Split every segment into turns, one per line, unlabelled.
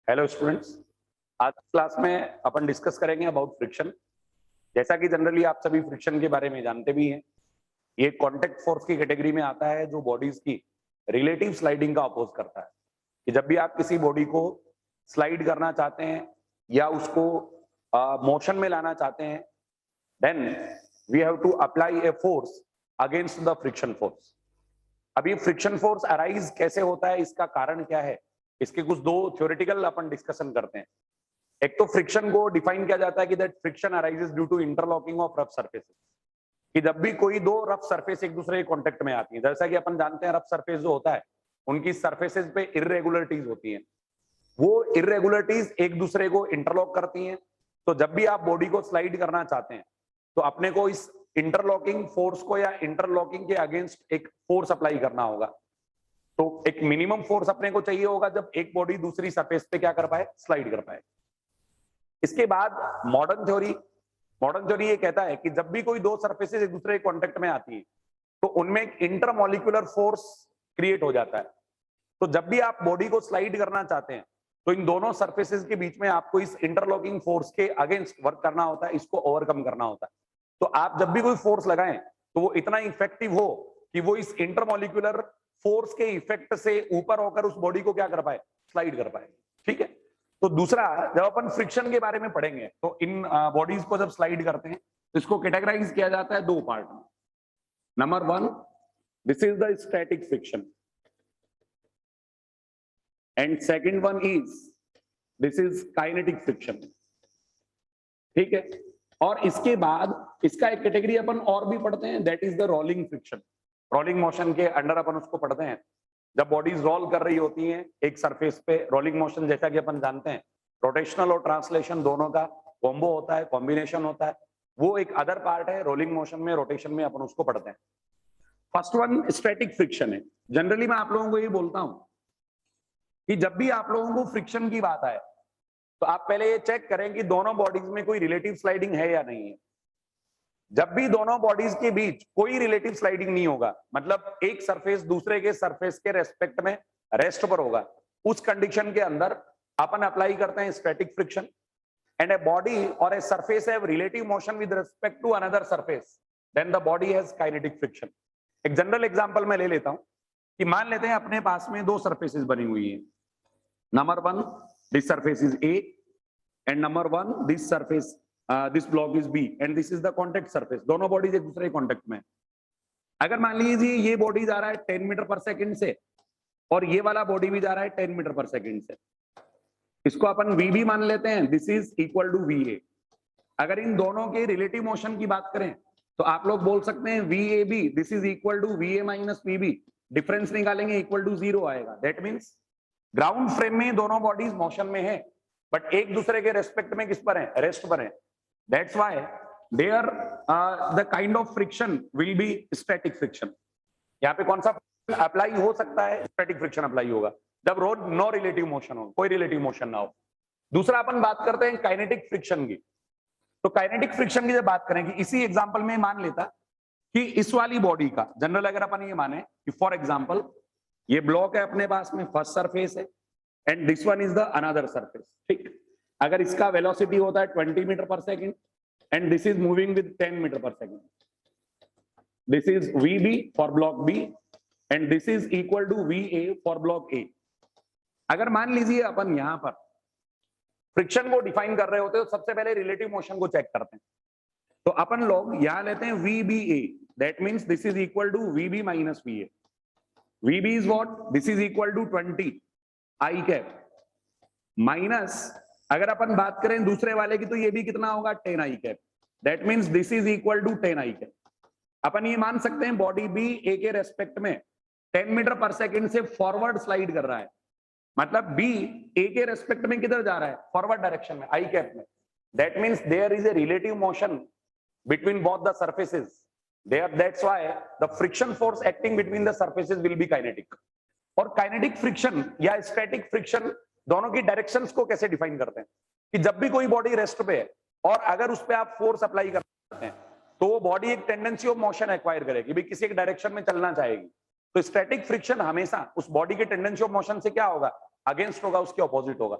Hello students, आज class में अपन discuss करेंगे अबाउट फ्रिक्शन। जैसा कि जनरली आप सभी फ्रिक्शन के बारे में जानते भी हैं, ये कांटेक्ट फोर्स की कैटेगरी में आता है जो बॉडीज की रिलेटिव स्लाइडिंग का अपोज करता है। कि जब भी आप किसी बॉडी को स्लाइड करना चाहते हैं या उसको मोशन में लाना चाहते हैं, then we have to apply a force against the friction force. अभी फ्रिक्शन फोर्स अराइज कैसे होता है, इसका कारण क्या है, इसके कुछ दो थ्योरेटिकल अपन डिस्कशन करते हैं। एक तो फ्रिक्शन को डिफाइन किया जाता है कि that friction arises due to interlocking of rough surfaces, कि जब भी कोई दो रफ सरफेस एक दूसरे के कांटेक्ट में आती है, जैसा कि अपन जानते हैं रफ सरफेस जो होता है उनकी सरफेसेस पे इर्रेगुलरिटीज होती हैं, वो इर्रेगुलरिटीज एक दूसरे को इंटरलॉक करती हैं। तो जब भी आप बॉडी को स्लाइड करना चाहते हैं तो अपने को इस इंटरलॉकिंग फोर्स को या इंटरलॉकिंग के अगेंस्ट एक फोर्स अप्लाई करना होगा। तो एक मिनिमम फोर्स अपने को चाहिए होगा जब एक बॉडी दूसरी सरफेस पे क्या कर पाए, स्लाइड कर पाए। इसके बाद मॉडर्न थ्योरी ये कहता है कि जब भी कोई दो सरफेसेस एक दूसरे के कांटेक्ट में आती है तो उनमें एक इंटरमॉलिक्यूलर फोर्स क्रिएट हो जाता है। तो जब भी आप बॉडी को स्लाइड करना चाहते हैं तो इन दोनों सरफेसेस के बीच में आपको इस इंटरलॉकिंग फोर्स के अगेंस्ट वर्क करना होता है, इसको ओवरकम करना होता है। तो आप जब भी कोई फोर्स लगाएं तो वो इतना इफेक्टिव हो कि वो इस इंटरमॉलिक्यूलर फोर्स के इफेक्ट से ऊपर होकर उस बॉडी को क्या कर पाए, स्लाइड कर पाए। ठीक है। तो दूसरा, जब अपन फ्रिक्शन के बारे में पढ़ेंगे तो इन बॉडीज को जब स्लाइड करते हैं तो इसको कैटेगराइज किया जाता है दो पार्ट में। Number one, this is the static friction, and second one is this is kinetic friction. ठीक है। और इसके बाद इसका एक कैटेगरी अपन और भी पढ़ते हैं, that is the rolling friction. Rolling motion के अंडर अपन उसको पढ़ते हैं जब बॉडीज रोल कर रही होती हैं एक सरफेस पे। रोलिंग मोशन जैसा कि अपन जानते हैं रोटेशनल और ट्रांसलेशन दोनों का कॉम्बो होता है, कॉम्बिनेशन होता है, वो एक अदर पार्ट है। रोलिंग मोशन में, रोटेशन में अपन उसको पढ़ते हैं। फर्स्ट वन स्टैटिक फ्रिक्शन है। जनरली मैं आप लोगों को ये बोलता हूं कि जब भी आप लोगों को फ्रिक्शन की बात आए तो आप पहले ये चेक करें कि दोनों बॉडीज में कोई रिलेटिव स्लाइडिंग है या नहीं है। जब भी दोनों बॉडीज के बीच कोई रिलेटिव स्लाइडिंग नहीं होगा, मतलब एक सरफेस दूसरे के सरफेस के रेस्पेक्ट में रेस्ट पर होगा, उस कंडीशन के अंदर अपन अप्लाई करते हैं static friction. And a body और a surface have relative motion with respect to another surface, then the body has kinetic friction. एक जनरल एग्जांपल मैं ले लेता हूं कि मान लेते हैं अपने पास में दो सरफेसेस बनी हुई है। Number one, this surface is A, and number one, this surface this block is B, and this is the contact surface. दोनों बॉडीज एक दूसरे कॉन्टेक्ट में। अगर मान लीजिए ये बॉडी जा रहा है 10 मीटर पर सेकंड से और ये वाला बॉडी भी जा रहा है 10 मीटर पर सेकंड से, इसको अपन वीबी मान लेते हैं, this is equal to VA. अगर इन दोनों के रिलेटिव मोशन की बात करें तो आप लोग बोल सकते हैं V A B, this is equal to V A minus VB. Difference निकालेंगे, इक्वल टू 0 आएगा। दैट मीन्स ग्राउंड फ्रेम में दोनों बॉडीज मोशन में है बट एक दूसरे के रेस्पेक्ट में किस पर है, रेस्ट पर है। That's why there the kind of friction will be static friction. यहाँ पे कौन सा अप्लाई हो सकता है, स्टैटिक फ्रिक्शन अप्लाई होगा जब रोड नो रिलेटिव मोशन हो, कोई रिलेटिव मोशन ना हो। दूसरा अपन बात करते हैं काइनेटिक फ्रिक्शन की। तो काइनेटिक फ्रिक्शन की जब बात करेंगे, इसी एग्जांपल में मान लेता कि इस वाली बॉडी का जनरल अगर अपन ये माने कि फॉर एग्जांपल ये ब्लॉक है अपने पास में, फर्स्ट सरफेस है, and this one is the another surface. ठीक। अगर इसका वेलोसिटी होता है 20 metre per second and this is moving with 10 metre per second, this is V B for block B and this is equal to V A for block A. अगर मान लीजिए अपन यहां पर फ्रिक्शन को डिफाइन कर रहे होते तो सबसे पहले रिलेटिव मोशन को चेक करते हैं। तो अपन लोग यहां लेते हैं VBA, that means this is equal to VB minus VA. VB is what, this is equal to 20 I cap minus, अगर अपन बात करें दूसरे वाले की तो ये भी कितना होगा, 10 I cap. That means this is equal to 10 I cap. अपन ये मान सकते हैं बॉडी बी ए के रेस्पेक्ट में 10 मीटर पर सेकंड से फॉरवर्ड स्लाइड कर रहा है, मतलब बी ए के रेस्पेक्ट में किधर जा रहा है, फॉरवर्ड डायरेक्शन में, आई कैप में। That means there is a relative motion between both the surfaces there, that's why the friction force acting between the surfaces will be kinetic. और काइनेटिक फ्रिक्शन या static friction दोनों की directions को कैसे define करते हैं कि जब भी कोई बॉडी रेस्ट पे है और अगर उस पे आप फोर्स अप्लाई करते हैं तो वो बॉडी एक टेंडेंसी ऑफ मोशन एक्वायर करेगी, भाई किसी एक डायरेक्शन में चलना चाहेगी। तो स्टैटिक फ्रिक्शन हमेशा उस बॉडी के टेंडेंसी ऑफ मोशन से क्या होगा, अगेंस्ट होगा, उसके ऑपोजिट होगा।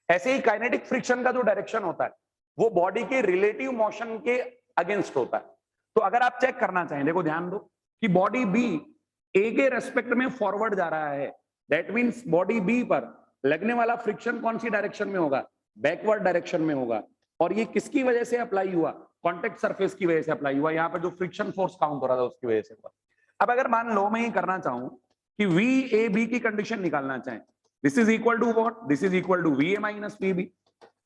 ऐसे ही काइनेटिक फ्रिक्शन का जो डायरेक्शन होता है वो बॉडी के रिलेटिव मोशन के अगेंस्ट होता है। तो अगर आप चेक करना चाहें, देखो ध्यान दो कि बॉडी बी ए के रेस्पेक्ट में फॉरवर्ड जा रहा है, दैट मींस बॉडी बी पर लगने वाला फ्रिक्शन कौन सी डायरेक्शन में होगा? बैकवर्ड डायरेक्शन में होगा। और ये किसकी वजह से अप्लाई हुआ? कॉन्टेक्ट सरफेस की वजह से अप्लाई हुआ। यहाँ पर जो फ्रिक्शन फोर्स काउंट हो रहा था उसकी वजह से हुआ। अब अगर मान लो मैं ये करना चाहूं कि वी ए बी की कंडीशन निकालना चाहें, this is equal to what? This is equal to V A minus V B,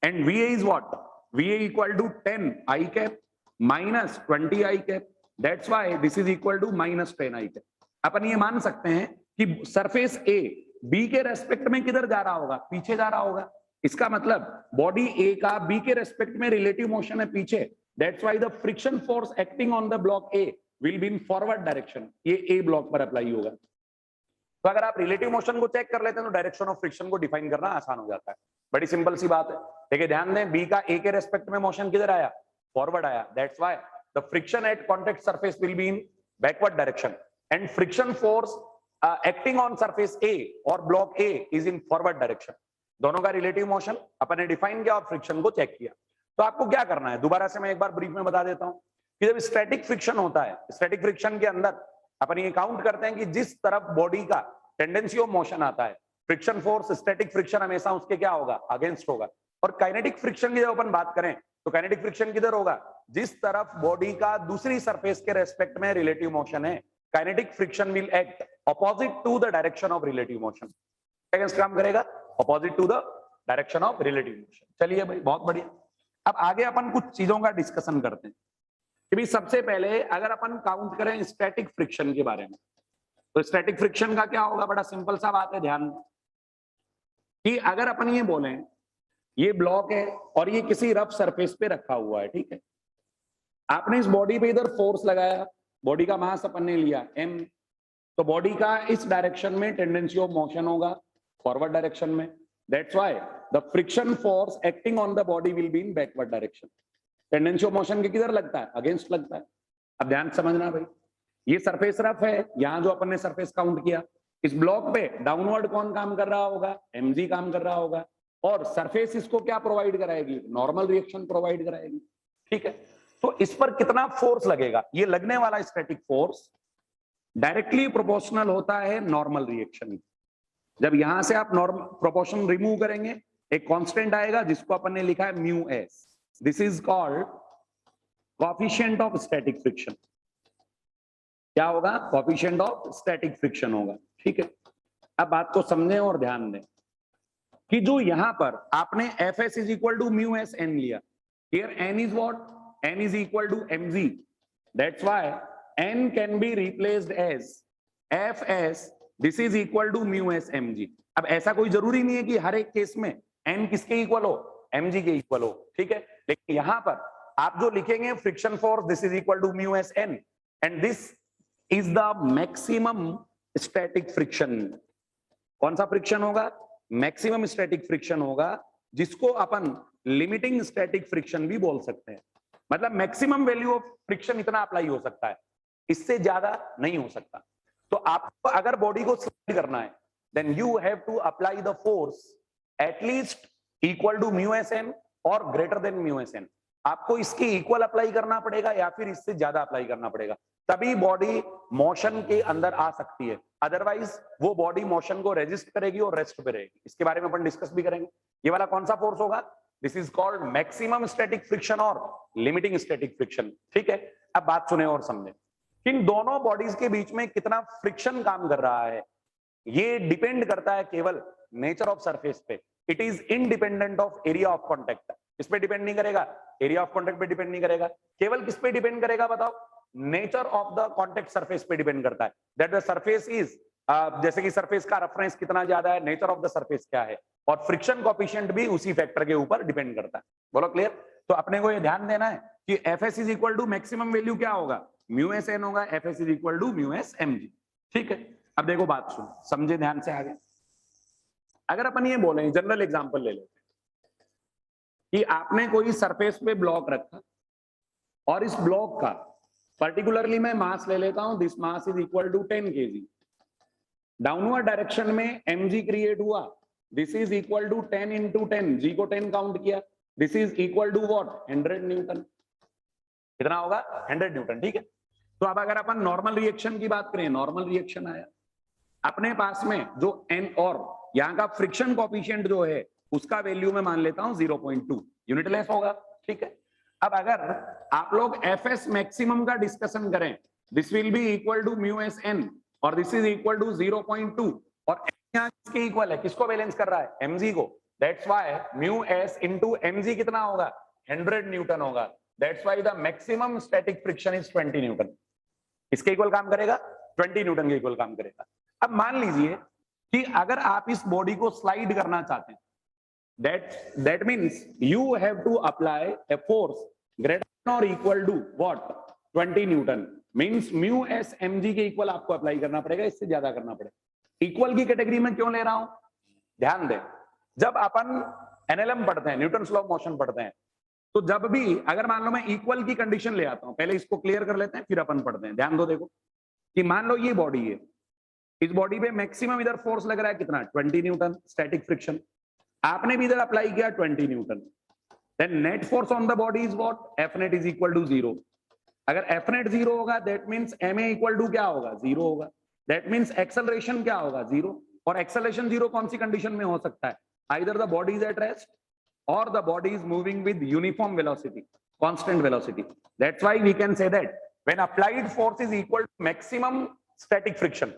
and V A is what? V A equal to 10 I cap minus 20 I cap, that's why this is equal to minus 10 I cap. अपन ये मान सकते हैं कि surface A B के respect में किधर जा रहा होगा? पीछे जा रहा होगा। इसका मतलब बॉडी ए का बी के रेस्पेक्ट में रिलेटिव मोशन है पीछे, that's why the friction force acting on the block A will be in forward direction. ये ए ब्लॉक पर अप्लाई होगा। तो अगर आप रिलेटिव मोशन को चेक कर लेते हैं तो डायरेक्शन ऑफ फ्रिक्शन को डिफाइन करना आसान हो जाता है। बड़ी सिंपल सी बात है। देखिए ध्यान दें, बी का ए के रेस्पेक्ट में मोशन किधर आया? फॉरवर्ड आया, that's why the friction at contact surface will be in backward direction, and friction force acting on surface A और block A is in forward direction. दोनों का रिलेटिव मोशन अपन ने डिफाइन किया और फ्रिक्शन को चेक किया। तो आपको क्या करना है, दोबारा से मैं एक बार ब्रीफ में बता देता हूं कि जब स्टैटिक फ्रिक्शन होता है, स्टैटिक फ्रिक्शन के अंदर अपन ये काउंट करते हैं कि जिस तरफ बॉडी का टेंडेंसी ऑफ मोशन आता है, फ्रिक्शन फोर्स स्टैटिक फ्रिक्शन हमेशा उसके क्या होगा? अगेंस्ट होगा। और काइनेटिक फ्रिक्शन की जब अपन बात करें तो काइनेटिक फ्रिक्शन किधर होगा? जिस तरफ बॉडी का दूसरी सरफेस के रेस्पेक्ट में रिलेटिव मोशन है, kinetic friction will act opposite to the direction of relative motion. Against काम करेगा, opposite to the direction of relative motion. चलिए भाई, बहुत बढ़िया। अब आगे अपन कुछ चीजों का डिस्कशन करते हैं कि भी सबसे पहले अगर अपन काउंट करें स्टैटिक फ्रिक्शन के बारे में, तो स्टैटिक फ्रिक्शन का क्या होगा? बड़ा सिंपल सा बात है, ध्यान कि अगर अपन ये बोलें ये ब्लॉक है और ये किसी रफ सरफेस पे रखा हुआ है, ठीक है, आपने इस बॉडी पे इधर फोर्स लगाया, बॉडी का मास अपन ने लिया m, तो बॉडी का इस डायरेक्शन में टेंडेंसी ऑफ मोशन होगा फॉरवर्ड डायरेक्शन में, that's why the friction force acting on the body will be in backward direction. Tendency of motion के किधर लगता है? अगेंस्ट लगता है। अब ध्यान समझना भाई, ये सरफेस रफ है, यहां जो अपन ने सरफेस काउंट किया, इस ब्लॉक पे डाउनवर्ड कौन काम कर रहा होगा? mg काम कर रहा होगा, और सरफेस इसको क्या प्रोवाइड कराएगी? नॉर्मल रिएक्शन प्रोवाइड कराएगी, ठीक है। तो इस पर कितना फोर्स लगेगा? ये लगने वाला स्टैटिक फोर्स डायरेक्टली प्रोपोर्शनल होता है नॉर्मल रिएक्शन। जब यहां से आप नॉर्मल प्रोपोर्शन रिमूव करेंगे, एक कांस्टेंट आएगा जिसको अपन ने लिखा है mu S, this is called coefficient of static friction. क्या होगा? कोएफिशिएंट ऑफ स्टैटिक फ्रिक्शन होगा, ठीक है। अब बात को समझें और ध्यान दें कि जो यहां पर आपने F S is equal to mu S N लिया, here N is what? N is equal to mg, that's why n can be replaced as F S, this is equal to mu S mg। अब ऐसा कोई जरूरी नहीं है कि हर एक case में n किसके इक्वल हो? mg के इक्वल हो, ठीक है। लेकिन यहां पर आप जो लिखेंगे friction force this is equal to mu S n, and this is the maximum static friction. कौन सा फ्रिक्शन होगा? मैक्सिमम स्टैटिक फ्रिक्शन होगा, जिसको अपन लिमिटिंग स्टैटिक फ्रिक्शन भी बोल सकते हैं। मतलब मैक्सिमम वैल्यू ऑफ फ्रिक्शन इतना अप्लाई हो सकता है, इससे ज्यादा नहीं हो सकता। तो आपको अगर बॉडी को स्लाइड करना है, then you have to apply the force at least equal to mu S N और greater than mu S N. आपको इसके इक्वल अप्लाई करना पड़ेगा या फिर इससे ज्यादा अप्लाई करना पड़ेगा, तभी बॉडी मोशन के अंदर आ सकती है। अदरवाइज वो बॉडी मोशन को रेजिस्ट करेगी और रेस्ट पे रहेगी। इसके बारे में अपन डिस्कस भी करेंगे। ये वाला कौन सा फोर्स होगा? This is called maximum static friction और लिमिटिंग स्टैटिक फ्रिक्शन, ठीक है। अब बात सुने और समझे कि इन दोनों बॉडीज के बीच में कितना फ्रिक्शन काम कर रहा है, ये डिपेंड करता है केवल नेचर ऑफ सरफेस पे। It is independent of area of contact. इस पे डिपेंड नहीं करेगा, एरिया ऑफ कॉन्टेक्ट पे डिपेंड नहीं करेगा, केवल किस पे डिपेंड करेगा बताओ? Nature of the contact surface पे डिपेंड करता है। दैट द सरफेस इज, जैसे कि सरफेस का रफनेस कितना ज्यादा है, नेचर ऑफ द सरफेस क्या है, और फ्रिक्शन कोएफिशिएंट भी उसी फैक्टर के ऊपर डिपेंड करता है। बोलो क्लियर? तो अपने को ये ध्यान देना है कि F S is equal to maximum value क्या होगा? म्यू एस एन होगा, F S is equal to mu S M G, ठीक है। अब देखो बात सुनो, समझे ध्यान से आगे। अगर अपन ये बोले, जनरल एग्जांपल ले लेते हैं कि आपने कोई सरफेस पे ब्लॉक रखा और इस ब्लॉक का पर्टिकुलरली मैं मास ले लेता हूं, this mass is equal to 10 kg। Downward direction में mg क्रिएट हुआ this is equal to 10 into 10, G को 10 काउंट किया, this is equal to what 100 newton. कितना होगा 100 न्यूटन। ठीक है, तो अब अगर अपन नॉर्मल रिएक्शन की बात करें, नॉर्मल रिएक्शन आया अपने पास में जो एन, और यहाँ का फ्रिक्शन कोएफिशिएंट जो है उसका वैल्यू मैं मान लेता हूं 0.2, यूनिटलेस होगा। ठीक है, अब अगर आप लोग एफएस मैक्सिमम का डिस्कशन करें, this will be equal to mu S N और दिस इज इक्वल टू 0.2, और यहाँ किसके इक्वल है, किसको बैलेंस कर रहा है, एमजी को। That's why mu S into MG कितना होगा 100 न्यूटन होगा। That's why the maximum static friction is 20 Newton. इसके इक्वल काम करेगा, 20 न्यूटन के इक्वल काम करेगा। अब मान लीजिए कि अगर आप इस बॉडी को स्लाइड करना चाहते हैं, that means you have to apply a force greater than or equal to what 20 Newton, means mu S mg के इक्वल आपको अप्लाई करना पड़ेगा, इससे ज्यादा करना पड़ेगा। इक्वल की कैटेगरी में क्यों ले रहा हूं, ध्यान दें, जब अपन एनएलएम पढ़ते हैं, न्यूटन लॉ ऑफ मोशन पढ़ते हैं, तो जब भी अगर मान लो मैं इक्वल की कंडीशन ले आता हूं, पहले इसको क्लियर कर लेते हैं फिर अपन पढ़ते हैं। ध्यान दो, देखो कि मान लो ये बॉडी है, इस बॉडी पे मैक्सिमम इधर फोर्स लग रहा है कितना 20 न्यूटन स्टैटिक फ्रिक्शन, आपने भी इधर अप्लाई किया 20 newton, then net force on the body is what F net is equal to 0। अगर एफ नेट 0 होगा that means M A equal to क्या होगा 0 होगा, दैट मींस एक्सेलरेशन क्या होगा 0, और एक्सेलरेशन 0 कौन सी कंडीशन में हो सकता है, either the body is eight rest और the body is moving with uniform velocity, constant velocity. That's why we can say that when applied force is equal to maximum static friction,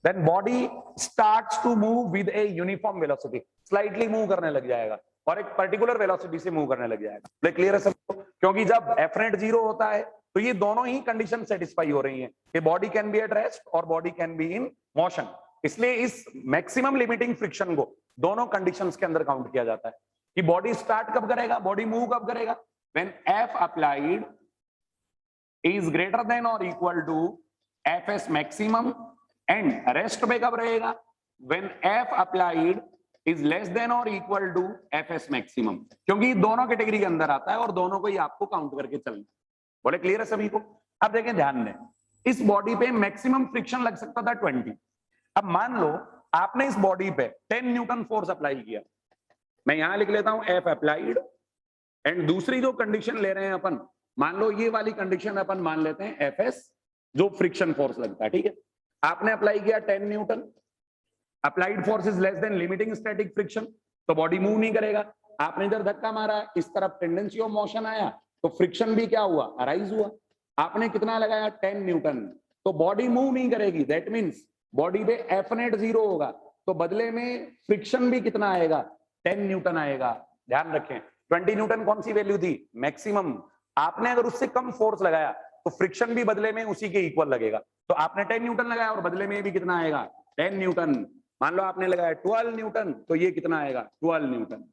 then body starts to move with a uniform velocity, slightly move करने लग जाएगा और एक particular velocity से move करने लग जाएगा। Clear है सबको, क्योंकि जब F net 0 होता है तो ये दोनों ही कंडीशन सेटिस्फाई हो रही हैं कि body can be at rest और body can be in motion, इसलिए इस मैक्सिमम लिमिटिंग फ्रिक्शन को दोनों कंडीशंस के अंदर काउंट किया जाता है कि बॉडी स्टार्ट कब करेगा, बॉडी मूव कब करेगा, when F applied is greater than और equal to F S maximum, and rest पे कब रहेगा, when F applied is less than और equal to F S maximum, क्योंकि दोनों कैटेगरी के अंदर आता है और दोनों को ही आपको काउंट करके चलना। बोले क्लियर है सभी को। अब देखें, ध्यान दें, इस बॉडी पे मैक्सिमम फ्रिक्शन लग सकता था 20। अब मान लो आपने इस बॉडी पे 10 न्यूटन फोर्स अप्लाई किया, मैं यहां लिख लेता हूं एफ अप्लाइड, एंड दूसरी जो कंडीशन ले रहे हैं अपन, मान लो ये वाली कंडीशन अपन मान लेते हैं एफ एस, जो फ्रिक्शन फोर्स लगता है। ठीक है, आपने अप्लाई किया 10 Newton, applied force is less then limiting static friction, तो बॉडी मूव नहीं करेगा। आपने इधर धक्का मारा, इस तरफ टेंडेंसी ऑफ मोशन आया, तो फ्रिक्शन भी क्या हुआ, अराइज हुआ। आपने कितना लगाया 10 न्यूटन, तो बॉडी मूव नहीं करेगी, दैट मींस बॉडी पे एफ नेट 0 होगा, तो बदले में फ्रिक्शन भी कितना आएगा 10 न्यूटन आएगा। ध्यान रखें, 20 न्यूटन कौन सी वैल्यू थी, मैक्सिमम। आपने अगर उससे कम फोर्स लगाया तो फ्रिक्शन भी बदले में उसी के इक्वल लगेगा, तो आपने 10 न्यूटन लगाया और बदले में भी कितना आएगा 10 न्यूटन। मान लो आपने लगाया 12 न्यूटन, तो ये कितना आएगा 12 न्यूटन।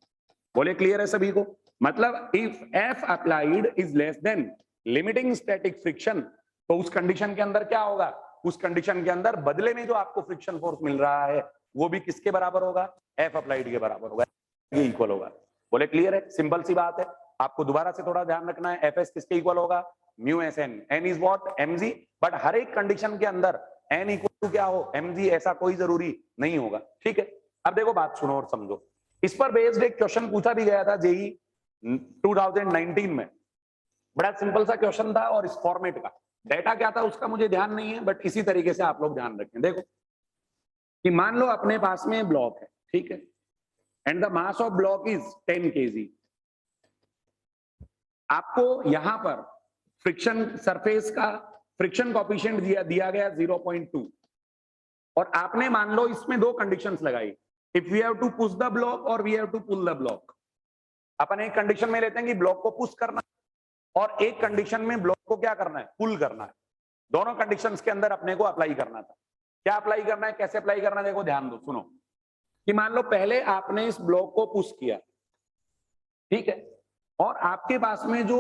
बोले क्लियर है सभी को। मतलब if F applied is less then limiting static friction, तो उस कंडीशन के अंदर क्या होगा, उस कंडीशन के अंदर बदले में जो आपको फ्रिक्शन फोर्स मिल रहा है वो भी किसके बराबर होगा, एफ अप्लाइड के बराबर होगा, ये इक्वल होगा। बोले क्लियर है, सिंपल सी बात है। आपको दोबारा से थोड़ा ध्यान रखना है, एफ एस किसके इक्वल होगा, mu S N, N is what M G, but हर एक कंडीशन के अंदर एन इक्वल टू क्या हो एमजी, ऐसा कोई जरूरी नहीं होगा। ठीक है, अब देखो बात सुनो और समझो। इस पर बेस्ड एक क्वेश्चन पूछा भी गया था जेई 2019 में, बड़ा सिंपल सा क्वेश्चन था और इस फॉर्मेट का, डेटा क्या था उसका मुझे ध्यान नहीं है, बट इसी तरीके से आप लोग ध्यान रखें। देखो कि मान लो अपने पास में ब्लॉक है, ठीक है, and the mass of block is 10 kg। आपको यहां पर फ्रिक्शन सरफेस का फ्रिक्शन कोएफिशिएंट दिया गया 0.2, और आपने मान लो इसमें दो कंडीशंस लगाई, if we have to push the block और we have to pull the block. अपन एक कंडीशन में लेते हैं कि ब्लॉक को पुश करना और एक कंडीशन में ब्लॉक को क्या करना है, पुल करना है। दोनों कंडीशंस के अंदर अपने को अप्लाई करना था। क्या अप्लाई करना है, कैसे अप्लाई करना है, देखो ध्यान दो, सुनो कि मान लो पहले आपने इस ब्लॉक को पुश किया, ठीक है, और आपके पास में जो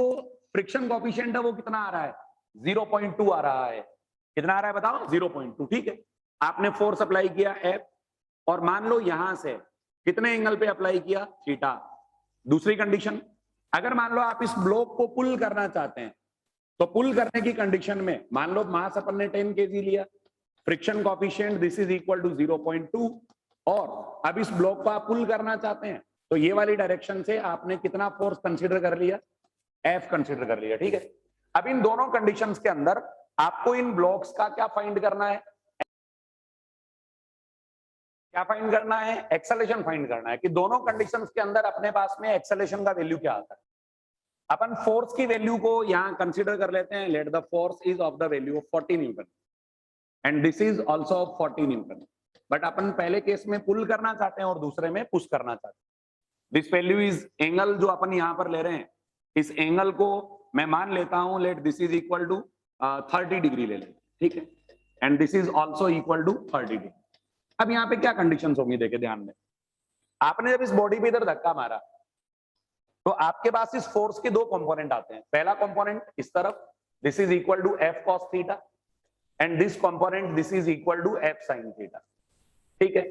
फ्रिक्शन कोएफिशिएंट है वो कितना आ रहा है 0.2 आ रहा है। कितना आ रहा है बताओ 0.2। ठीक है, आपने फोर्स अप्लाई किया F, और मान लो यहां से कितने एंगल पे अप्लाई किया, थीटा। दूसरी कंडीशन, अगर मान लो आप इस ब्लॉक को पुल करना चाहते हैं, तो पुल करने की कंडीशन में मान लो मास अपन ने 10 kg लिया, friction coefficient this is equal to 0.2, और अब इस ब्लॉक को आप पुल करना चाहते हैं, तो ये वाली डायरेक्शन से आपने कितना फोर्स कंसीडर कर लिया, F कंसीडर कर लिया, ठीक है। अब इन दोनों कंडीशंस के अंदर आपको इन ब्लॉक्स का क्या फाइंड करना है, क्या फाइंड करना है, एक्सेलरेशन फाइंड करना है कि दोनों कंडीशंस के अंदर अपने पास में एक्सेलरेशन का वैल्यू क्या आता है। अपन फोर्स की वैल्यू को यहां कंसीडर कर लेते हैं, let the force is of the value of 40 newton and this is also of 40 newton. But अपन पहले केस में पुल करना चाहते हैं और दूसरे में पुश करना चाहते हैं। दिस वैल्यू इज एंगल जो अपन यहां पर ले रहे हैं, इस एंगल को मैं मान लेता हूं, let this is equal to 30 degree ले लें, ठीक है, and this is also equal to 30 degree. अब यहाँ पे क्या कंडीशंस होंगी देखे ध्यान में, आपने जब इस बॉडी पे इधर धक्का मारा तो आपके पास इस फोर्स के दो कंपोनेंट आते हैं। पहला कंपोनेंट इस तरफ, this is equal to F cos theta, and this component this is equal to F sin theta, ठीक है।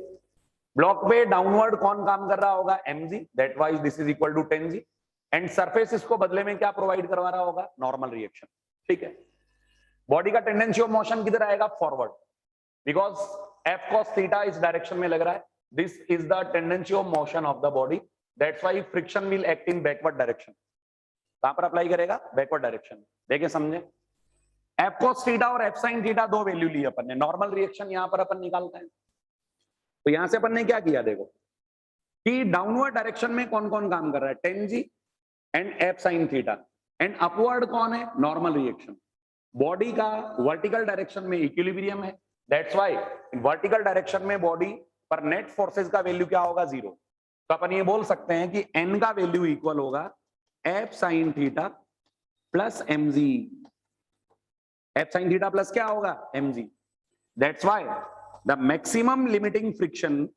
ब्लॉक पे डाउनवर्ड कौन काम कर रहा होगा, mg, that wise this is equal to 10g, and surface इसको बदले में क्या प्रोवाइड करवा रहा होगा, नॉर्मल रिएक्शन, ठीक है। बॉडी का टेंडेंसी ऑफ मोशन किधर आएगा, forward, because F cos theta इस डायरेक्शन में लग रहा है, this is the tendency of motion of the body, that's why friction will act in backward direction. कहां पर अप्लाई करेगा, बैकवर्ड डायरेक्शन। देखिए समझे, F cos थीटा और F sin थीटा दो वैल्यू ली अपन ने, नॉर्मल रिएक्शन यहां पर अपन निकालते हैं। तो यहां से अपन ने क्या किया, देखो कि डाउनवर्ड डायरेक्शन में कौन कौन काम कर रहा है, 10g and F sin theta, and upward कौन है, नॉर्मल रिएक्शन। बॉडी का वर्टिकल डायरेक्शन में इक्विलिब्रियम है, दैट्स व्हाई वर्टिकल डायरेक्शन में बॉडी पर नेट फोर्सेस का वैल्यू क्या होगा, 0। तो अपन ये बोल सकते हैं कि n का वैल्यू इक्वल होगा F sin theta plus mg, F sin theta plus क्या होगा, mg, that's why the maximum limiting friction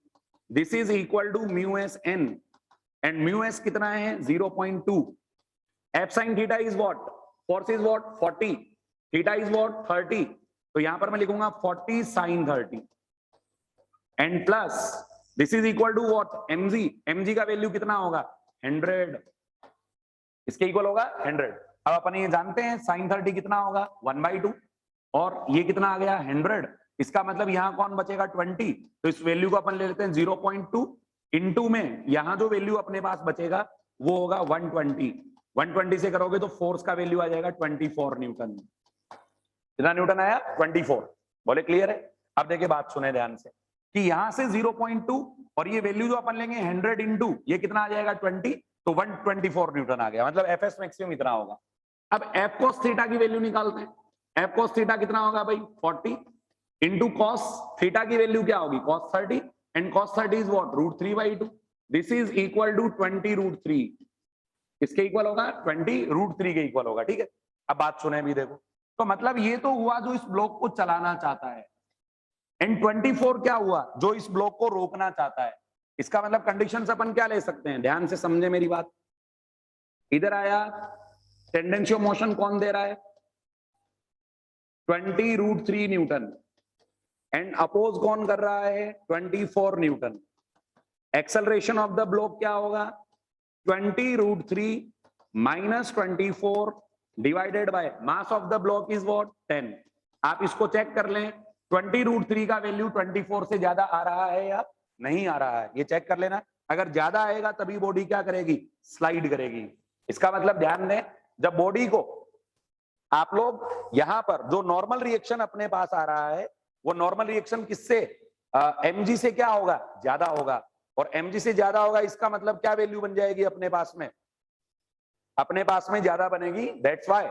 this is equal to mu S n, and mu S कितना है, 0.2। F sin theta is what, force is what, 40, theta is what, 30, तो यहां पर मैं लिखूंगा 40 sin 30, and plus this is equal to what, mg, mg का value कितना होगा, 100, इसके इक्वल होगा 100। अब अपन ये जानते हैं sin 30 कितना होगा, 1/2, और ये कितना आ गया, 100, इसका मतलब यहां कौन बचेगा, 20, तो इस वैल्यू को अपन ले लेते हैं 0.2 इनटू में यहां जो वैल्यू अपने पास बचेगा वो होगा 120, 120 से करोगे तो फोर्स का वैल्यू आ जाएगा 24 न्यूटन। कितना न्यूटन आया, 24। बोले क्लियर है। अब देखिए बात सुने ध्यान से कि यहां से 0.2 और ये वैल्यू जो अपन लेंगे 100 इंटू ये कितना आ जाएगा 20, तो 124 न्यूटन आ गया, मतलब एफएस मैक्सिमम इतना होगा। अब F cos थीटा की वैल्यू निकालते हैं। F cos थीटा कितना होगा भाई, 40 इंटू कॉस थीटा की वैल्यू क्या होगी, cos 30, and cos 30 is what, √3/2, this is equal to 20√3, इसके इक्वल होगा 20√3 के इक्वल होगा, ठीक है। अब बात सुने भी देखो, तो मतलब ये तो हुआ जो इस ब्लॉक को चलाना चाहता है, एंड 24 क्या हुआ, जो इस ब्लॉक को रोकना चाहता है। इसका मतलब कंडीशंस अपन क्या ले सकते हैं, ध्यान से समझे मेरी बात। इधर आया टेंडेंसी ऑफ मोशन कौन दे रहा है, 20√3 न्यूटन, एंड अपोज कौन कर रहा है, 24 Newton. Acceleration of the block क्या होगा, 20√3 minus 24 divided by mass of the block is what, 10। आप इसको चेक कर लें, 20√3 का वैल्यू 24 से ज्यादा आ रहा है या नहीं आ रहा है, ये चेक कर लेना। अगर ज्यादा आएगा तभी बॉडी क्या करेगी, स्लाइड करेगी। इसका मतलब ध्यान दें, जब बॉडी को आप लोग यहां पर जो नॉर्मल रिएक्शन अपने पास आ रहा है, वो नॉर्मल रिएक्शन किससे, mg से क्या होगा, ज्यादा होगा, और mg से ज्यादा होगा, इसका मतलब क्या वैल्यू बन जाएगी अपने पास में, अपने पास में ज्यादा बनेगी। दैट्स व्हाई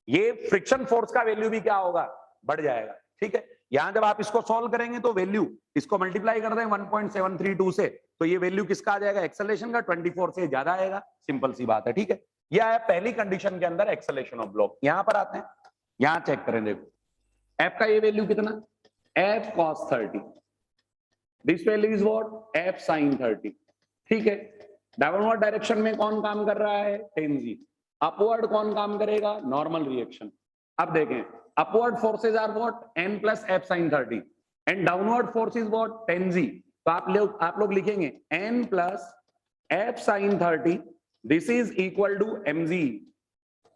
ये फ्रिक्शन फोर्स का वैल्यू भी क्या होगा, बढ़ जाएगा, ठीक है। यहां जब आप इसको सॉल्व करेंगे तो वैल्यू, इसको मल्टीप्लाई कर दें 1.732 से, तो ये वैल्यू किसका आ जाएगा, एक्सेलरेशन का, 24 से ज्यादा आएगा, सिंपल सी बात है, ठीक है। यह है पहली कंडीशन के अंदर एक्सेलरेशन ऑफ ब्लॉक। यहां पर आते हैं, यहां चेक करें, देखो F का ये वैल्यू कितना, F cos 30, this value is what, F sin 30, ठीक है। डाउनवर्ड डायरेक्शन में कौन काम कर रहा है, 10g, अपवर्ड कौन काम करेगा, नॉर्मल रिएक्शन। अब देखें, upward forces are what, n plus F sin 30, and downward force is what, 10g, तो आप लोग लिखेंगे n plus F sin 30, this is equal to mg,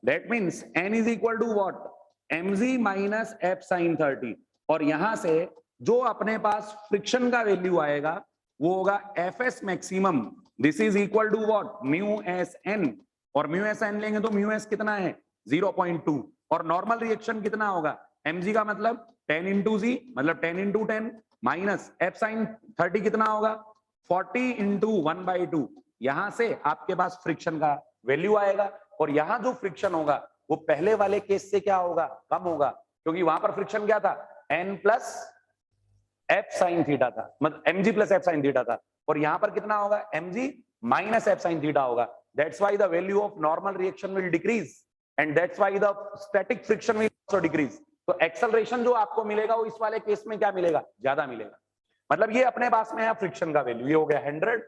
that means n is equal to what, mg minus F sin 30, और यहां से जो अपने पास friction का वैल्यू आएगा वो होगा F S maximum, this is equal to what, mu S N, और म्यू एस एन लेंगे तो म्यू एस कितना है 0.2, और नॉर्मल रिएक्शन कितना होगा, mg का मतलब 10 इंटू जी मतलब 10 इंटू 10 माइनस एफ साइन 30 कितना होगा 40 इंटू 1/2, यहां से आपके पास फ्रिक्शन का वैल्यू आएगा, और यहां जो फ्रिक्शन होगा वो पहले वाले केस से क्या होगा, कम होगा, क्योंकि वहां पर फ्रिक्शन क्या था, n plus F sine theta था, मतलब mg plus F sine theta था, और यहां पर कितना होगा mg minus F sine theta होगा, that's why the value of normal reaction will decrease and that's why the static friction will also decrease. तो एक्सेलरेशन जो आपको मिलेगा वो इस वाले केस में क्या मिलेगा, ज्यादा मिलेगा, मतलब ये अपने पास में है फ्रिक्शन का वैल्यू, ये हो गया 100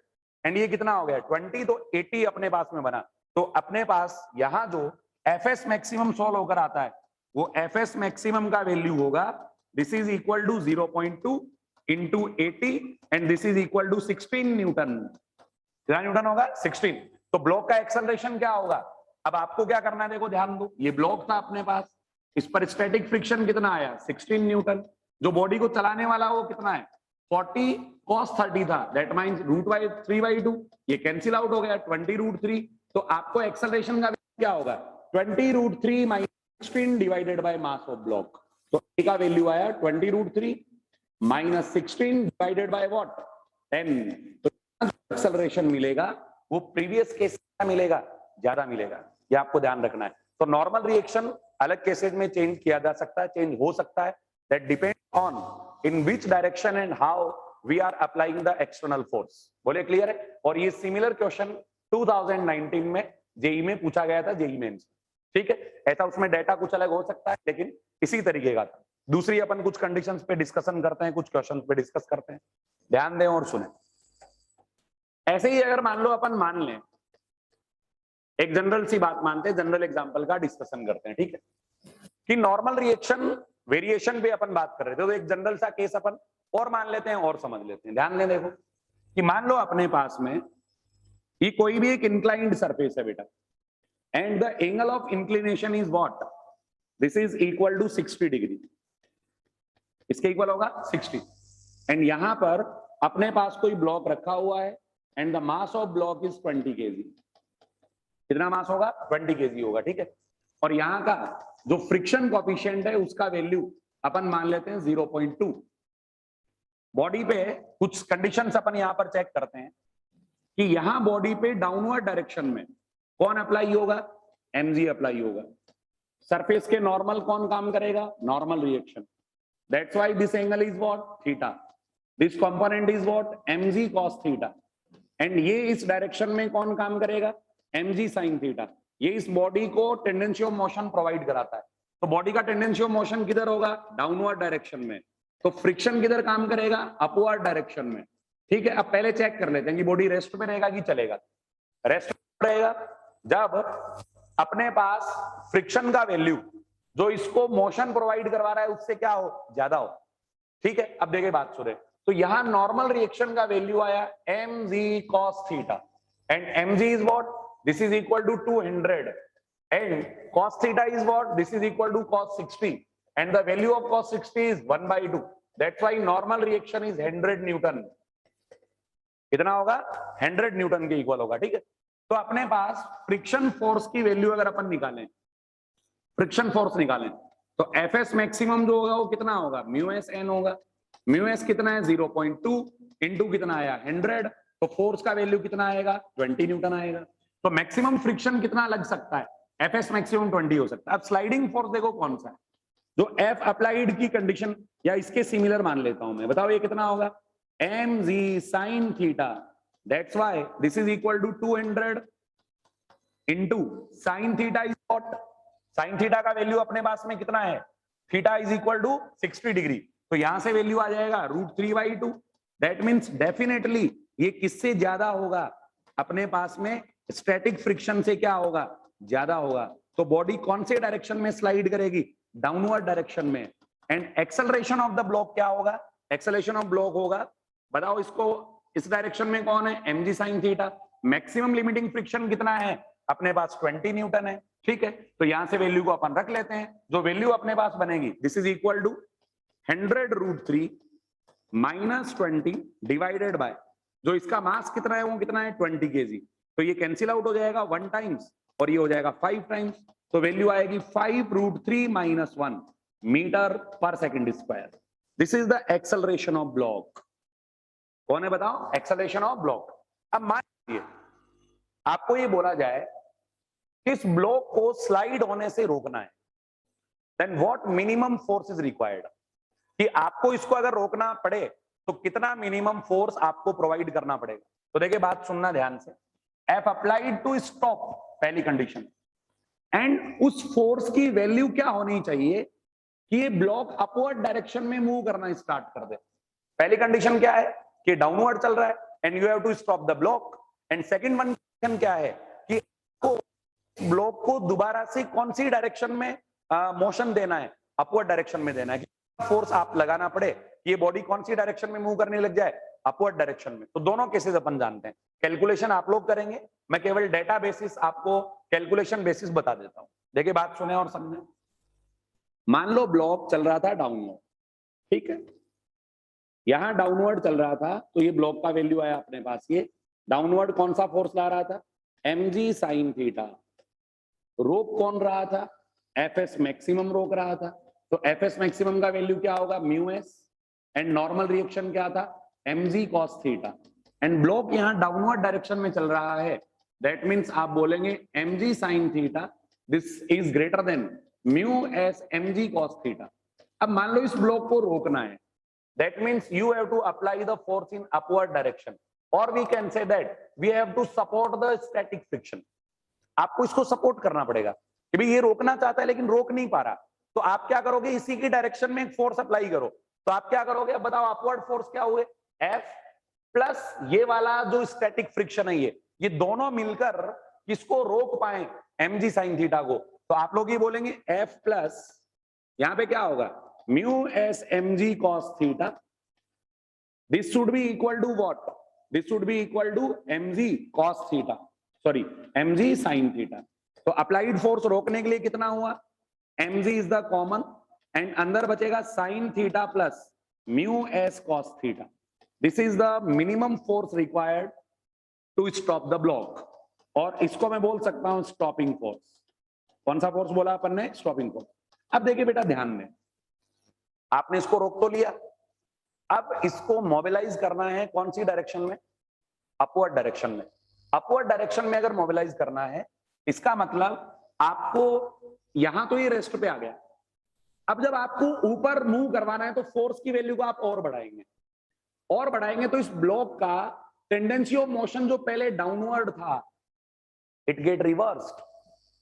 एंड ये कितना हो गया 20, तो 80 अपने पास में बना। तो अपने पास यहां जो एफ एस मैक्सिमम सॉल्व होकर आता है वो एफ एस मैक्सिमम का वैल्यू होगा, this is equal to 0.2 into 80 and this is equal to 16 newton, कितना न्यूटन होगा 16। तो ब्लॉक का एक्सेलरेशन क्या होगा, अब आपको क्या करना है, देखो ध्यान दो, ये ब्लॉक था अपने पास, इस पर स्टैटिक फ्रिक्शन कितना आया 16 न्यूटन, जो बॉडी को चलाने वाला वो कितना है 40 cos 30 था, दैट मींस √3/2, ये कैंसिल आउट हो गया 20√3, तो आपको एक्सेलरेशन का क्या होगा 20√3 minus 16 divided by mass of block, तो ए का वैल्यू आया 20√3 माइनस 16 डिवाइडेड बाय व्हाट 10, तो एक्सेलरेशन मिलेगा वो प्रीवियस केस का मिलेगा, ज्यादा मिलेगा, ये आपको ध्यान रखना है। तो नॉर्मल रिएक्शन अलग केसेस में चेंज किया जा सकता है, चेंज हो सकता है, that depend on in which direction and how we are applying the external force. बोले क्लियर है? और ये सिमिलर क्वेश्चन 2019 में जेई में पूछा गया था, जेई मेंस, ठीक है, ऐसा उसमें डेटा कुछ अलग हो सकता है लेकिन इसी तरीके का था। दूसरी अपन कुछ कंडीशंस पे डिस्कशन करते हैं, कुछ क्वेश्चंस पे डिस्कस करते हैं, ध्यान दें और सुने। ऐसे ही अगर मान लो अपन मान लें, एक जनरल सी बात मानते हैं, जनरल एग्जांपल का डिस्कशन करते हैं, ठीक है, कि नॉर्मल रिएक्शन वेरिएशन पे अपन बात कर रहे थे, तो एक जनरल सा केस अपन और मान लेते हैं और समझ लेते हैं। ध्यान दें, देखो कि मान लो अपने पास में ये कोई भी एक इंक्लाइंड सरफेस है बेटा, and the angle of inclination is what, this is equal to 60 degree, इसके इक्वल होगा 60, एंड यहां पर अपने पास कोई ब्लॉक रखा हुआ है and the mass of block is 20 kg, कितना मास होगा 20 kg होगा, ठीक है, और यहां का जो फ्रिक्शन कोएफिशिएंट है उसका वैल्यू अपन मान लेते हैं 0.2। बॉडी पे कुछ कंडीशंस अपन यहां पर चेक करते हैं कि यहां बॉडी पे डाउनवर्ड डायरेक्शन में कौन अप्लाई होगा, mg अप्लाई होगा, सरफेस के नॉर्मल कौन काम करेगा, normal reaction, that's why this angle is what theta, this component is what mg cos theta, and ये इस डायरेक्शन में कौन काम करेगा, mg sin थीटा, ये इस बॉडी को टेंडेंसी ऑफ मोशन प्रोवाइड कराता है, तो बॉडी का टेंडेंसी ऑफ मोशन किधर होगा, डाउनवर्ड डायरेक्शन में, तो फ्रिक्शन किधर काम करेगा, अपवर्ड डायरेक्शन में, ठीक है। अब पहले चेक कर लेते हैं कि बॉडी रेस्ट पे रहेगा कि चलेगा, रेस्ट पे रहेगा जब अपने पास फ्रिक्शन का वैल्यू जो इसको मोशन प्रोवाइड करवा रहा है उससे क्या हो, ज्यादा हो, ठीक है। अब देखिए बात सुने, तो यहां नॉर्मल रिएक्शन का वैल्यू आया mg cos theta, and mg is what, this is equal to 200 and cos theta is what, this is equal to cos 60 and the value of cos 60 is 1/2, that's why normal reaction is 100 newton, कितना होगा 100 Newton के equal होगा, ठीक है। तो अपने पास friction force की value अगर अपन निकालें, फ्रिक्शन फोर्स निकालें, तो एफएस मैक्सिमम जो होगा वो कितना होगा, म्यू एस एन होगा, म्यू एस कितना है 0.2 इंटू कितना आया 100, तो फोर्स का वैल्यू कितना आएगा 20 न्यूटन आएगा, तो मैक्सिमम फ्रिक्शन कितना लग सकता है, एफएस मैक्सिमम 20 हो सकता है। अब स्लाइडिंग फोर्स देखो कौन सा है, जो एफ अप्लाइड की कंडीशन या इसके सिमिलर मान लेता हूं मैं, बताओ ये कितना होगा, mg sin theta, that's why this is equal to 200 into sin theta is what, sin theta का वैल्यू अपने पास में कितना है, theta is equal to 60 degree, तो यहां से वैल्यू आ जाएगा √3/2, दैट मींस डेफिनेटली ये किससे ज्यादा होगा, अपने पास में स्टैटिक फ्रिक्शन से क्या होगा, ज्यादा होगा, तो बॉडी कौन से डायरेक्शन में स्लाइड करेगी, डाउनवर्ड डायरेक्शन में, and acceleration of the block क्या होगा, एक्सेलरेशन ऑफ ब्लॉक होगा, बताओ इसको, इस डायरेक्शन में कौन है, mg sin theta, maximum limiting friction कितना है अपने पास 20 न्यूटन है, ठीक है, तो यहां से वैल्यू को अपन रख लेते हैं, जो वैल्यू अपने पास बनेगी this is equal to 100 √3 minus 20 divided by जो इसका मास कितना है वो कितना है 20 kg, तो ये कैंसिल आउट हो जाएगा 1 टाइम्स और ये हो जाएगा 5 टाइम्स, तो वैल्यू आएगी 5√3 - 1 metre per second square. This is the acceleration of block. कौन है बताओ? Acceleration of block. अब मान लीजिए आपको ये बोला जाए कि इस ब्लॉक को स्लाइड होने से रोकना है, then what minimum force is required, कि आपको इसको अगर रोकना पड़े तो कितना मिनिमम फोर्स आपको प्रोवाइड करना पड़ेगा। तो देखिए बात सुनना ध्यान से, एफ अप्लाइड टू स्टॉप पहली कंडीशन, एंड उस फोर्स की वैल्यू क्या होनी चाहिए कि ये ब्लॉक अपवर्ड डायरेक्शन में मूव करना स्टार्ट कर दे। पहली कंडीशन क्या है कि डाउनवर्ड चल रहा है and you have to stop the block, and second condition क्या है कि आपको ब्लॉक को दोबारा से कौन सी डायरेक्शन में मोशन देना है, अपवर्ड डायरेक्शन में देना है। फोर्स आप लगाना पड़े, ये बॉडी कौन सी डायरेक्शन में मूव करने लग जाए, अपवर्ड डायरेक्शन में। तो दोनों केसेस अपन जानते हैं, कैलकुलेशन आप लोग करेंगे, मैं केवल डेटा बेसिस आपको कैलकुलेशन बेसिस बता देता हूं। देखिए बात सुने और समझे। मान लो ब्लॉक चल रहा था डाउनवर्ड, ठीक है, यहां डाउनवर्ड चल रहा था, तो ये ब्लॉक का वैल्यू आया अपने पास, ये डाउनवर्ड कौन सा फोर्स ला रहा था, mg sin थीटा। रोक कौन रहा था, fs मैक्सिमम रोक रहा था, तो fs मैक्सिमम का वैल्यू क्या होगा, μs, एंड नॉर्मल रिएक्शन क्या था, mg cos theta, and block यहां डाउनवर्ड डायरेक्शन में चल रहा है, दैट मींस आप बोलेंगे mg sin theta this is greater then μs mg cos theta. अब मान लो इस ब्लॉक को रोकना है, that means you have to apply the force in upward direction, or we can say that we have to support the static friction। आपको इसको support करना पड़ेगा कि भाई ये रोकना चाहता है लेकिन रोक नहीं पा रहा, तो आप क्या करोगे, इसी की डायरेक्शन में एक फोर्स अप्लाई करो। तो आप क्या करोगे, अब बताओ अपवर्ड फोर्स क्या हुए, F प्लस ये वाला जो स्टैटिक फ्रिक्शन है, ये दोनों मिलकर किसको रोक पाए, mg sin थीटा को। तो आप लोग ये बोलेंगे F प्लस यहां पे क्या होगा, μs mg cos theta, this should be equal to what, this should be equal to mg cos theta, sorry mg sin theta। तो अप्लाइड फोर्स रोकने के लिए कितना हुआ, mg is the common, and अंदर बचेगा sin theta plus μs cos theta. This is the minimum force required to stop the block, और इसको मैं बोल सकता हूं स्टॉपिंग फोर्स। कौन सा फोर्स बोला अपन ने, स्टॉपिंग फोर्स। अब देखिए बेटा ध्यान दें, आपने इसको रोक तो लिया, अब इसको मोबिलाइज करना है कौन सी डायरेक्शन में, अपवर्ड डायरेक्शन में। अपवर्ड डायरेक्शन में अगर मोबिलाइज करना है, इसका मतलब आपको यहां तो ये रेस्ट पे आ गया, अब जब आपको ऊपर मूव करवाना है तो फोर्स की वैल्यू को आप और बढ़ाएंगे तो इस ब्लॉक का टेंडेंसी ऑफ मोशन जो पहले डाउनवर्ड था, इट गेट रिवर्स्ड।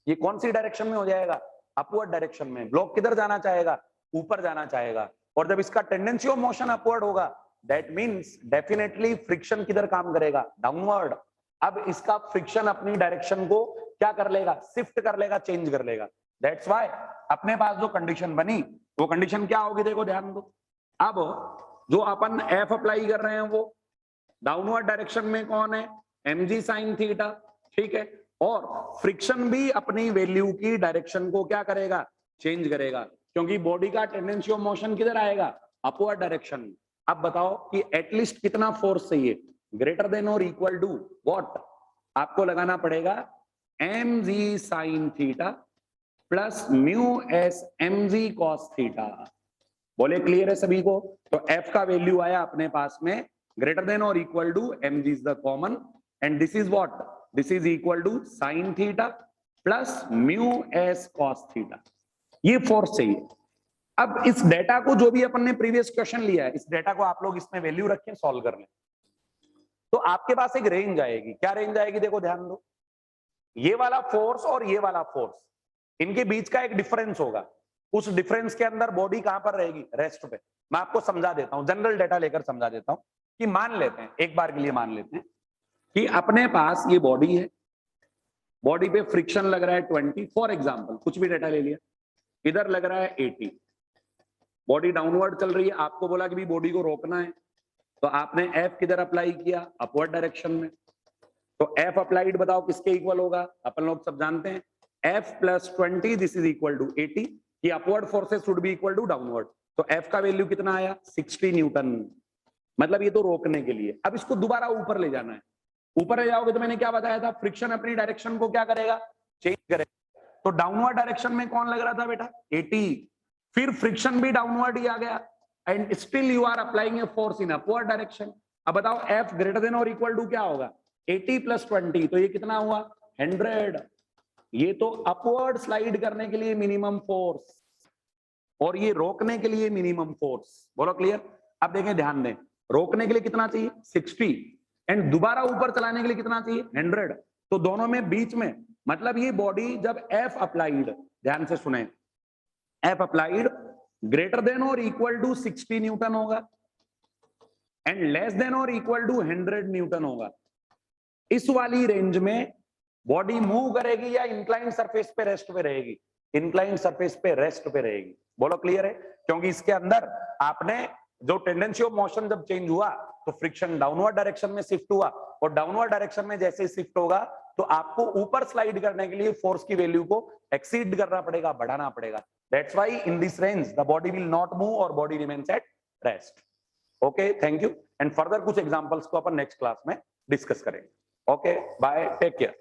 ये कौन सी डायरेक्शन में हो जाएगा, अपवर्ड डायरेक्शन में। ब्लॉक किधर जाना चाहेगा, ऊपर जाना चाहेगा, और जब इसका टेंडेंसी ऑफ मोशन अपवर्ड होगा, दैट मींस डेफिनेटली फ्रिक्शन किधर काम करेगा, डाउनवर्ड। अब इसका फ्रिक्शन अपनी डायरेक्शन को क्या कर लेगा, शिफ्ट कर लेगा, चेंज कर लेगा। दैट्स व्हाई अपने पास जो कंडीशन बनी वो कंडीशन क्या होगी, देखो ध्यान दो। अब जो अपन एफ अप्लाई कर रहे हैं वो डाउनवर्ड डायरेक्शन में कौन है, mg sin थीटा, ठीक है, और फ्रिक्शन भी अपनी वैल्यू की डायरेक्शन को क्या करेगा, चेंज करेगा, क्योंकि बॉडी का टेंडेंसी ऑफ मोशन किधर आएगा, अपवर्ड डायरेक्शन। अब बताओ कि एटलीस्ट कितना फोर्स चाहिए, ग्रेटर देन और इक्वल टू व्हाट, आपको लगाना पड़ेगा mg sin theta plus μs mg cos theta. बोले क्लियर है सभी को। तो f का वैल्यू आया अपने पास में ग्रेटर देन और equal to mg is the common, and this is what, this is equal to sin theta plus μs cos theta. ये फोर्स चाहिए। अब इस डेटा को जो भी अपन ने प्रीवियस क्वेश्चन लिया है, इस डेटा को आप लोग इसमें वैल्यू रखें, सॉल्व कर लें, तो आपके पास एक रेंज आएगी। क्या रेंज आएगी, देखो ध्यान दो, ये वाला फोर्स और ये वाला फोर्स, इनके बीच का एक डिफरेंस होगा। उस डिफरेंस के अंदर बॉडी कहां पर रहेगी, रेस्ट पे। मैं आपको समझा देता हूं, जनरल डेटा लेकर समझा देता हूं कि मान लेते हैं, एक बार के लिए मान लेते हैं कि अपने पास ये बॉडी है, बॉडी पे फ्रिक्शन लग रहा है 20 फॉर एग्जांपल, कुछ भी डेटा ले लिया, इधर लग रहा है 80, बॉडी डाउनवर्ड चल रही है, आपको बोला कि भी बॉडी को रोकना है, तो आपने एफ किधर अप्लाई किया, अपवर्ड डायरेक्शन में। तो एफ अप्लाइड बताओ किसके इक्वल होगा, अपन लोग सब जानते हैं F plus 20 this is equal to 80, ये upward forces should be equal to downward. तो एफ का वैल्यू कितना आया, 60 न्यूटन। मतलब ये तो रोकने के लिए। अब इसको दोबारा ऊपर ले जाना है। ऊपर ले जाओगे तो मैंने क्या बताया था, फ्रिक्शन अपनी डायरेक्शन को क्या करेगा, चेंज करेगा। तो डाउनवर्ड डायरेक्शन में कौन लग रहा था बेटा, 80, फिर फ्रिक्शन भी डाउनवर्ड ही आ गया and still you are applying a force in upward direction. अब बताओ F ग्रेटर देन और इक्वल टू क्या होगा, 80 + 20, तो ये कितना हुआ 100। ये तो अपवर्ड स्लाइड करने के लिए मिनिमम फोर्स और ये रोकने के लिए मिनिमम फोर्स। बोलो क्लियर। अब देखें, ध्यान दें, रोकने के लिए कितना चाहिए 60 एंड दोबारा ऊपर चलाने के लिए कितना चाहिए 100। तो दोनों में बीच में, मतलब ये बॉडी जब F अप्लाइड, ध्यान से सुने, F अप्लाइड ग्रेटर देन और इक्वल टू 60 न्यूटन होगा एंड लेस देन और इक्वल टू 100 न्यूटन होगा। इस वाली रेंज में बॉडी मूव करेगी या इंक्लाइंड सरफेस पे रेस्ट पे रहेगी, इंक्लाइंड सरफेस पे रेस्ट पे रहेगी। बोलो क्लियर है। क्योंकि इसके अंदर आपने जो टेंडेंसी ऑफ मोशन जब चेंज हुआ तो फ्रिक्शन डाउनवर्ड डायरेक्शन में शिफ्ट हुआ और डाउनवर्ड डायरेक्शन में जैसे शिफ्ट होगा तो आपको ऊपर स्लाइड करने के लिए फोर्स की वैल्यू को एक्सीड करना पड़ेगा, बढ़ाना पड़ेगा। That's why in this range the body will not move और body remains at rest. Okay, thank you. And further कुछ एग्जांपल्स को अपन नेक्स्ट क्लास में डिस्कस करेंगे। Okay, bye, take care.